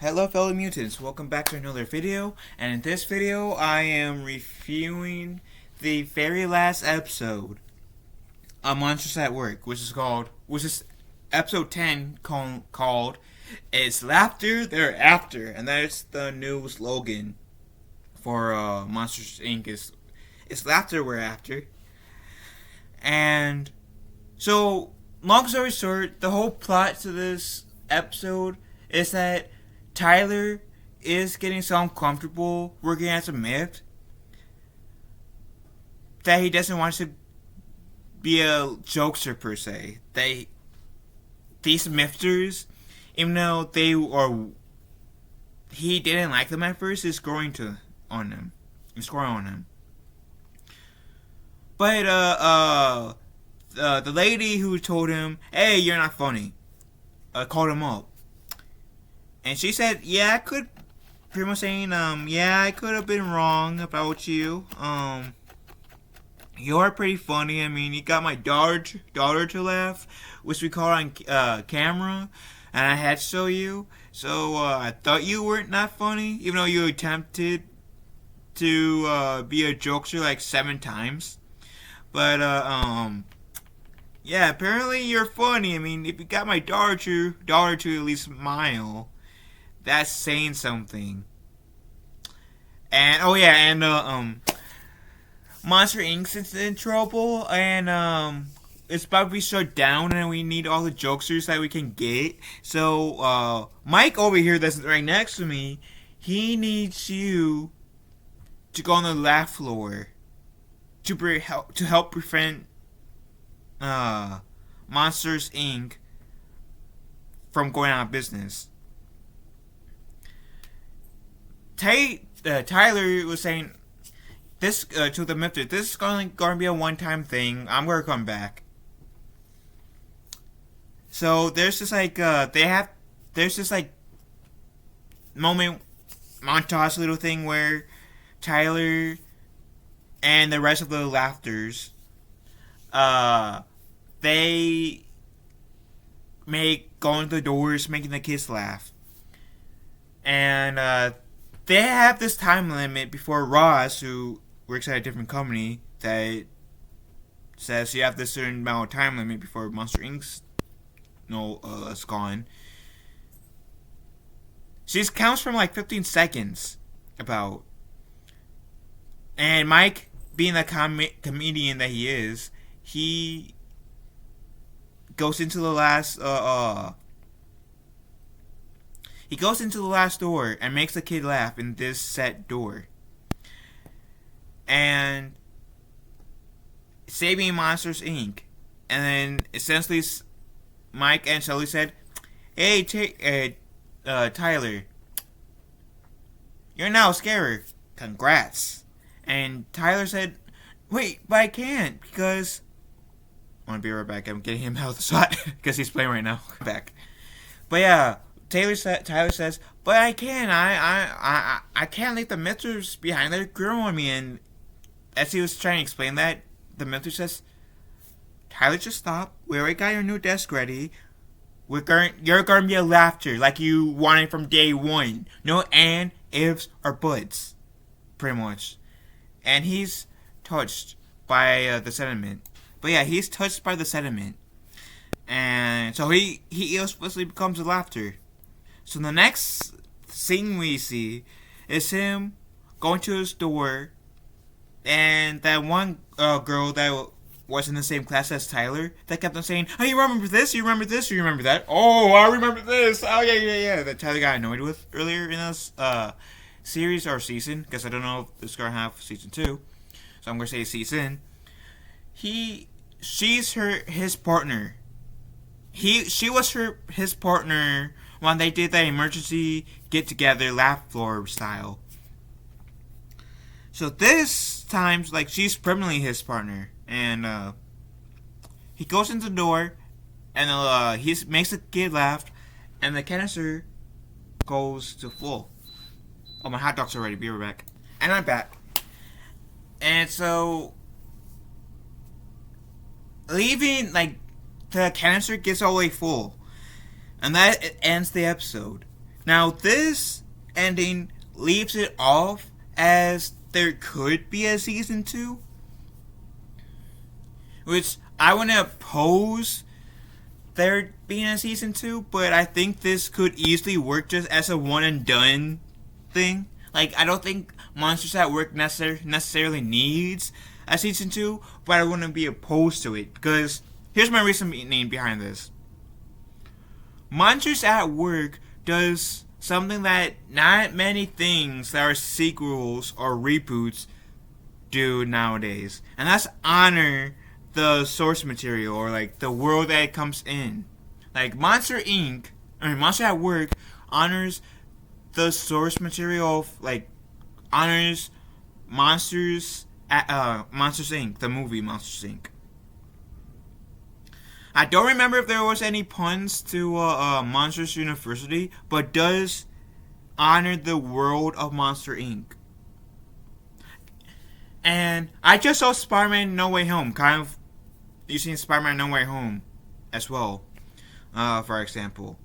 Hello fellow mutants, welcome back to another video, and in this video I am reviewing the very last episode of Monsters at Work, which is episode 10 called It's Laughter They're After, and that's the new slogan for Monsters Inc. It's laughter we're after. And so, long story short, the whole plot to this episode is that Tyler is getting so uncomfortable working as a myth that he doesn't want to be a jokester per se. These mythsters, even though he didn't like them at first, is growing on them. It's growing on him. But the lady who told him, "Hey, you're not funny," called him up. And she said, yeah, I could, pretty much saying, yeah, I could have been wrong about you. You're pretty funny. I mean, you got my daughter to laugh, which we caught on camera, and I had to show you. So, I thought you weren't not funny, even though you attempted to be a jokester like 7 times. But, yeah, apparently you're funny. I mean, if you got my daughter to at least smile, that's saying something. And Monster Inc.'s in trouble, and it's about to be shut down, and we need all the jokesters that we can get. So Mike over here, that's right next to me, he needs you to go on the laugh floor to help prevent Monsters Inc. from going out of business. Tyler was saying this to the Mithra. This is going to be a one-time thing. I'm going to come back. So there's just like moment montage little thing where Tyler and the rest of the Laughters they make going to the doors, making the kids laugh, and they have this time limit before Ross, who works at a different company, that says you have this certain amount of time limit before Monster Inc.'s is gone. She counts from like 15 seconds about. And Mike, being the comedian that he is, he goes into the last He goes into the last door and makes the kid laugh in this set door. And saving Monsters Inc. And then essentially Mike and Shelly said, "Hey, Tyler, you're now a scarer. Congrats." And Tyler said, "Wait, but I can't because..." I want to be right back. I'm getting him out of the shot because he's playing right now. Back. But yeah, Tyler says, "But I can't. I can't leave the Mithras behind. They're growing me." And as he was trying to explain that, the Mentor says, "Tyler, just stop. We already got your new desk ready. You're going to be a laughter like you wanted from day one. No and, ifs, or buts. Pretty much." And he's touched by the sentiment. But yeah, he's touched by the sentiment. And so he explicitly becomes a laughter. So the next scene we see is him going to his door, and that one girl that was in the same class as Tyler that kept on saying, "Oh, you remember this? You remember this? You remember that? Oh, I remember this. Oh, yeah." That Tyler got annoyed with earlier in this series or season, because I don't know if it's gonna have season 2, so I'm gonna say season. She's his partner. She was his partner when they did that emergency get together laugh floor style. So this time, like, she's permanently his partner, and he goes into the door, and he makes the kid laugh, and the canister goes to full. Oh, my hot dog's already. Be right back. And I'm back. And so, leaving, like, the canister gets all the way full, and that ends the episode. Now, this ending leaves it off as there could be a season 2, which I wouldn't oppose there being a season 2, but I think this could easily work just as a one and done thing. Like, I don't think Monsters at Work necessarily needs a season 2, but I wouldn't be opposed to it, because here's my reasoning behind this. Monsters at Work does something that not many things that are sequels or reboots do nowadays, and that's honor the source material, or like the world that it comes in. Like Monster at Work honors the source material of, like, honors Monsters Inc., the movie Monsters Inc. I don't remember if there was any puns to Monsters University, but does honor the world of Monster Inc. And I just saw Spider-Man No Way Home, kind of using Spider-Man No Way Home as well, for example.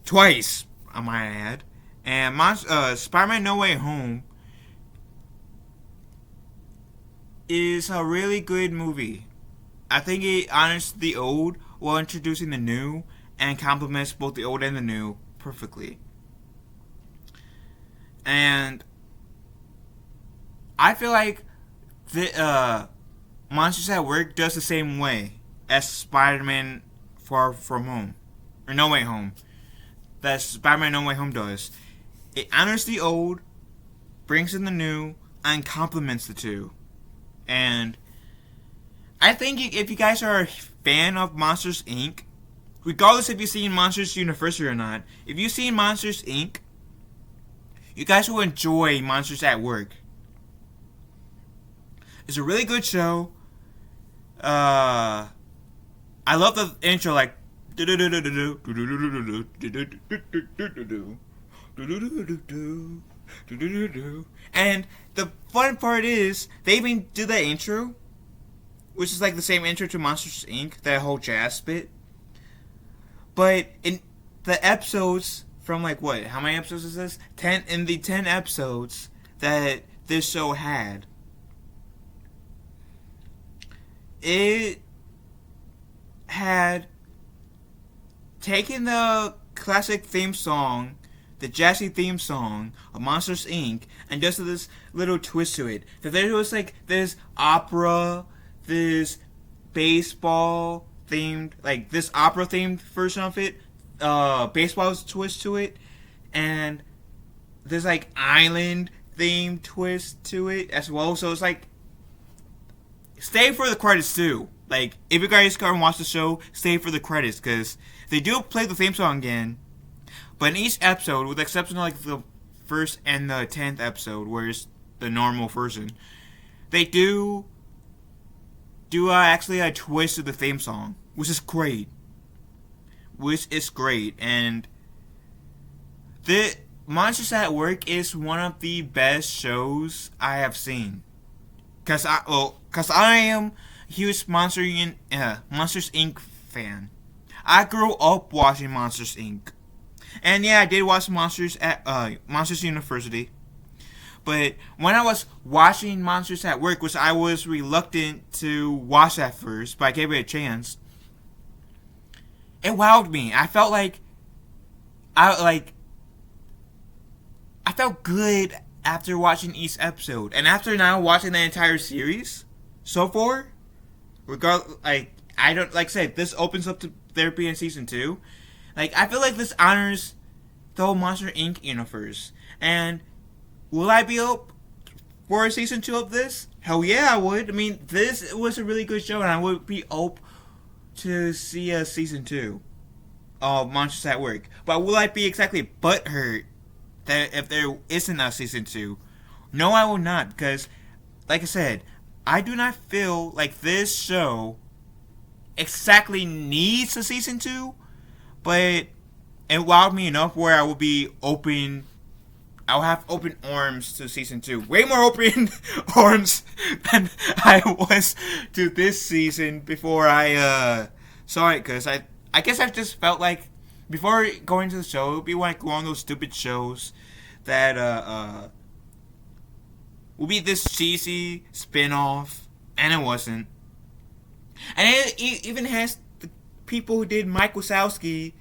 Twice, I might add. And Spider-Man No Way Home is a really good movie. I think it honors the old while introducing the new, and complements both the old and the new perfectly. And I feel like the Monsters at Work does the same way as Spider-Man Far From Home, or No Way Home, that Spider-Man No Way Home does. It honors the old, brings in the new, and complements the two. And I think if you guys are a fan of Monsters Inc., regardless if you've seen Monsters University or not, if you've seen Monsters Inc., you guys will enjoy Monsters at Work. It's a really good show. I love the intro, like, and the fun part is they even do that intro, which is like the same intro to Monsters Inc., that whole jazz bit. But in the episodes from, like, what? How many episodes is this? 10. In the 10 episodes that this show had, it had taken the classic theme song, the jazzy theme song of Monsters Inc., and just this little twist to it. That there was like this opera, this baseball themed, like this opera themed version of it, baseball's twist to it, and there's like island themed twist to it as well. So it's like, stay for the credits too. Like, if you guys go and watch the show, stay for the credits, because they do play the theme song again. But in each episode, with the exception of like the first and the 10th episode, where it's the normal version, they do actually a twist to the theme song, which is great. And the Monsters at Work is one of the best shows I have seen. Cause I am a huge Monsters Inc. fan. I grew up watching Monsters Inc. And yeah, I did watch Monsters University. But when I was watching Monsters at Work, which I was reluctant to watch at first, but I gave it a chance, it wowed me. I felt like I felt good after watching each episode, and after now watching the entire series so far, I don't, like I said, this opens up to there being season 2. Like, I feel like this honors the whole Monster Inc. universe. And will I be up for a season 2 of this? Hell yeah, I would. I mean, this was a really good show, and I would be up to see a season 2 of Monsters at Work. But will I be exactly butthurt that if there isn't a season 2? No, I will not, because, like I said, I do not feel like this show exactly needs a season 2, but it wowed me enough where I will be open. I'll have open arms to season 2. Way more open arms than I was to this season before I saw it, because I guess I just felt like before going to the show, it would be like one of those stupid shows that would be this cheesy spin-off, and it wasn't. And it even has the people who did Mike Wazowski,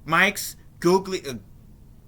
Mike's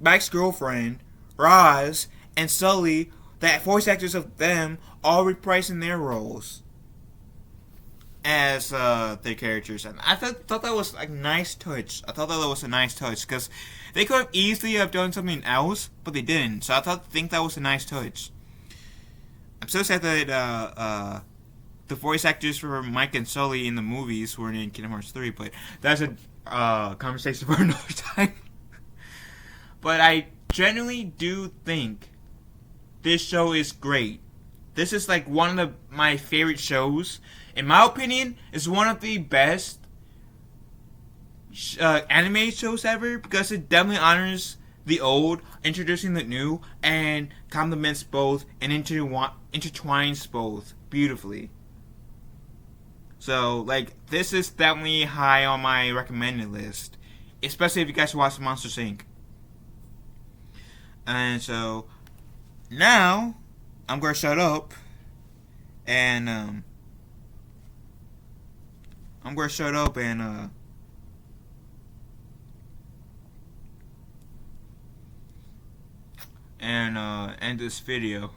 Mike's girlfriend, Roz, and Sully, that voice actors of them all reprising their roles as their characters, and I thought that was like a nice touch. I thought that was a nice touch because they could have easily have done something else, but they didn't. So I think that was a nice touch. I'm so sad that the voice actors for Mike and Sully in the movies weren't in Kingdom Hearts 3, but that's a conversation for another time. But I genuinely do think this show is great. This is like one of my favorite shows. In my opinion, it's one of the best anime shows ever because it definitely honors the old, introducing the new, and complements both and intertwines both beautifully. So, like, this is definitely high on my recommended list, especially if you guys watch Monsters Inc. And so, now, I'm gonna shut up, and, I'm gonna shut up and, end this video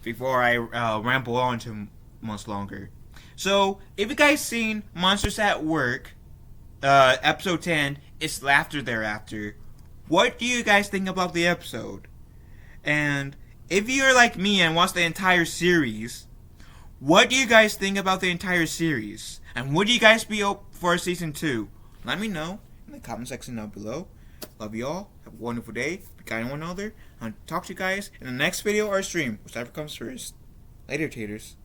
before I ramble on too much longer. So, if you guys seen Monsters at Work, episode 10, It's Laughter Thereafter, what do you guys think about the episode? And if you're like me and watch the entire series, what do you guys think about the entire series? And would you guys be up for season 2? Let me know in the comment section down below. Love you all. Have a wonderful day. Be kind to one another. I'll talk to you guys in the next video or stream, whichever comes first. Later, taters.